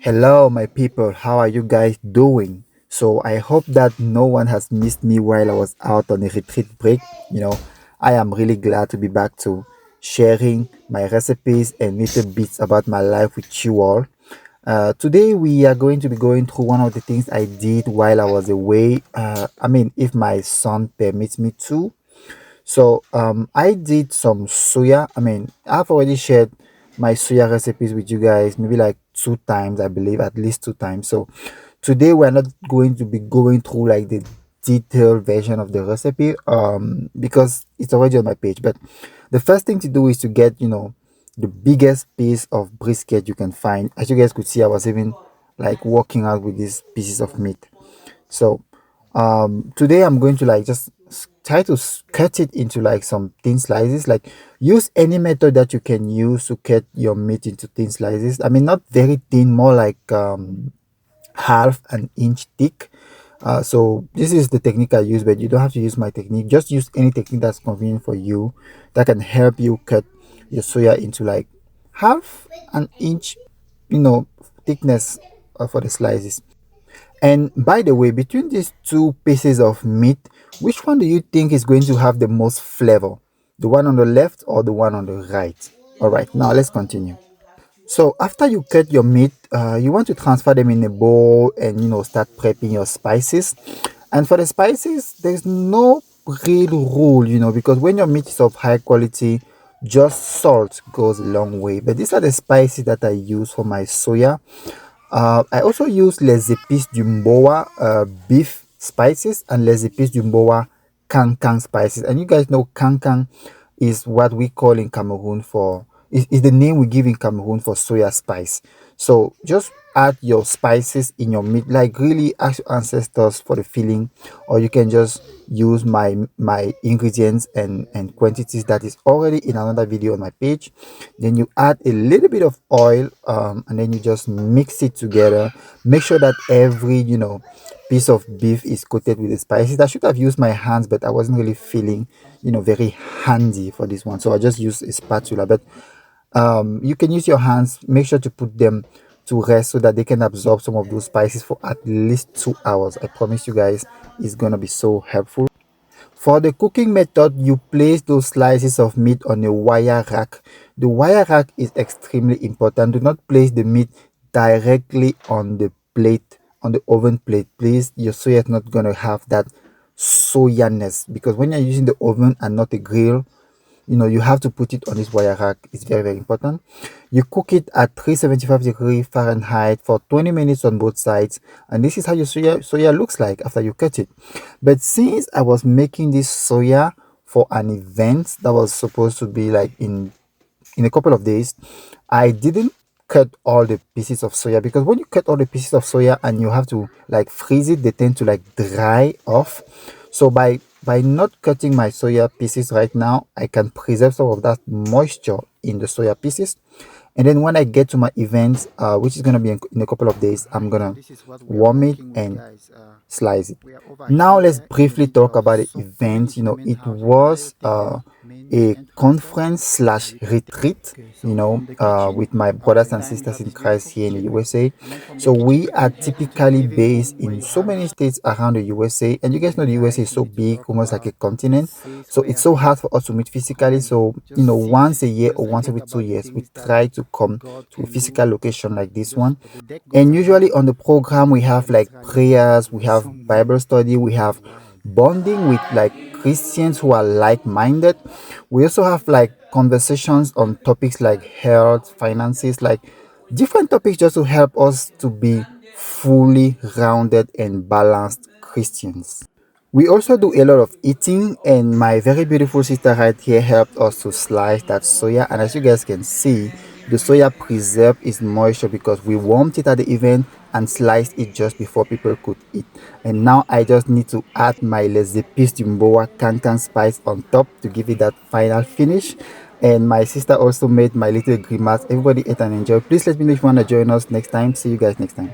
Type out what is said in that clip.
Hello, my people. How are you guys doing? So, I hope that no one has missed me while I was out on a retreat break. You know, I am really glad to be back to sharing my recipes and little bits about my life with you all. Today, we are going to be going through one of the things I did while I was away. If my son permits me to. I did some suya. I've already shared my suya recipes with you guys, maybe like two times, I believe, at least two times. So today we're not going to be going through like the detailed version of the recipe, because it's already on my page. But the first thing to do is to get, the biggest piece of brisket you can find. As you guys could see, I was even like walking out with these pieces of meat. So today I'm going to like just try to cut it into like some thin slices. Like, use any method that you can use to cut your meat into thin slices. Not very thin, more like half an inch thick. So this is the technique I use, but you don't have to use my technique. Just use any technique that's convenient for you, that can help you cut your soya into like half an inch, thickness, for the slices. And by the way, between these two pieces of meat, which one do you think is going to have the most flavor? The one on the left or the one on the right? All right, now let's continue. So after you cut your meat, you want to transfer them in a bowl and start prepping your spices. And for the spices, there's no real rule, because when your meat is of high quality, just salt goes a long way. But these are the spices that I use for my soya. I also use Les Épices du Mboa beef spices and Les Épices du Mboa kang spices. And you guys know kang is what we call in Cameroon for is the name we give in Cameroon for soya spice. So just add your spices in your meat, like really ask your ancestors for the filling, or you can just use my ingredients and quantities that is already in another video on my page. Then you add a little bit of oil, and then you just mix it together. Make sure that every piece of beef is coated with the spices. I should have used my hands, but I wasn't really feeling very handy for this one, so I just used a spatula. But you can use your hands. Make sure to put them to rest so that they can absorb some of those spices for at least 2 hours. I promise you guys, it's gonna be so helpful. For the cooking method, you place those slices of meat on a wire rack. The wire rack is extremely important. Do not place the meat directly on the plate, on the oven plate. Please, your soya is not gonna have that soyaness, because when you're using the oven and not a grill, you have to put it on this wire rack. It's very, very important. You cook it at 375 Fahrenheit for 20 minutes on both sides, and this is how your soya looks like after you cut it. But since I was making this soya for an event that was supposed to be like in a couple of days, I didn't cut all the pieces of soya, because when you cut all the pieces of soya and you have to like freeze it, they tend to like dry off. So by not cutting my soya pieces right now, I can preserve some of that moisture in the soya pieces. And then when I get to my event, which is going to be in a couple of days, I'm going to warm it and slice it. Now let's briefly talk about the event. It was a conference slash retreat, with my brothers and sisters in Christ here in the USA. So we are typically based in so many states around the USA, and you guys know the USA is so big, almost like a continent. So it's so hard for us to meet physically. So once a year or once every 2 years, we try to come to a physical location like this one. And usually on the program, we have like prayers, we have Bible study, we have bonding with like Christians who are like-minded. We also have like conversations on topics like health, finances, like different topics, just to help us to be fully rounded and balanced Christians. We also do a lot of eating, and my very beautiful sister right here helped us to slice that soya. And as you guys can see, the soya preserved its moisture because we warmed it at the event and sliced it just before people could eat. And now I just need to add my Les Épices du Mboa cancan spice on top to give it that final finish. And my sister also made my little grimace. Everybody ate and enjoyed. Please let me know if you want to join us next time. See you guys next time.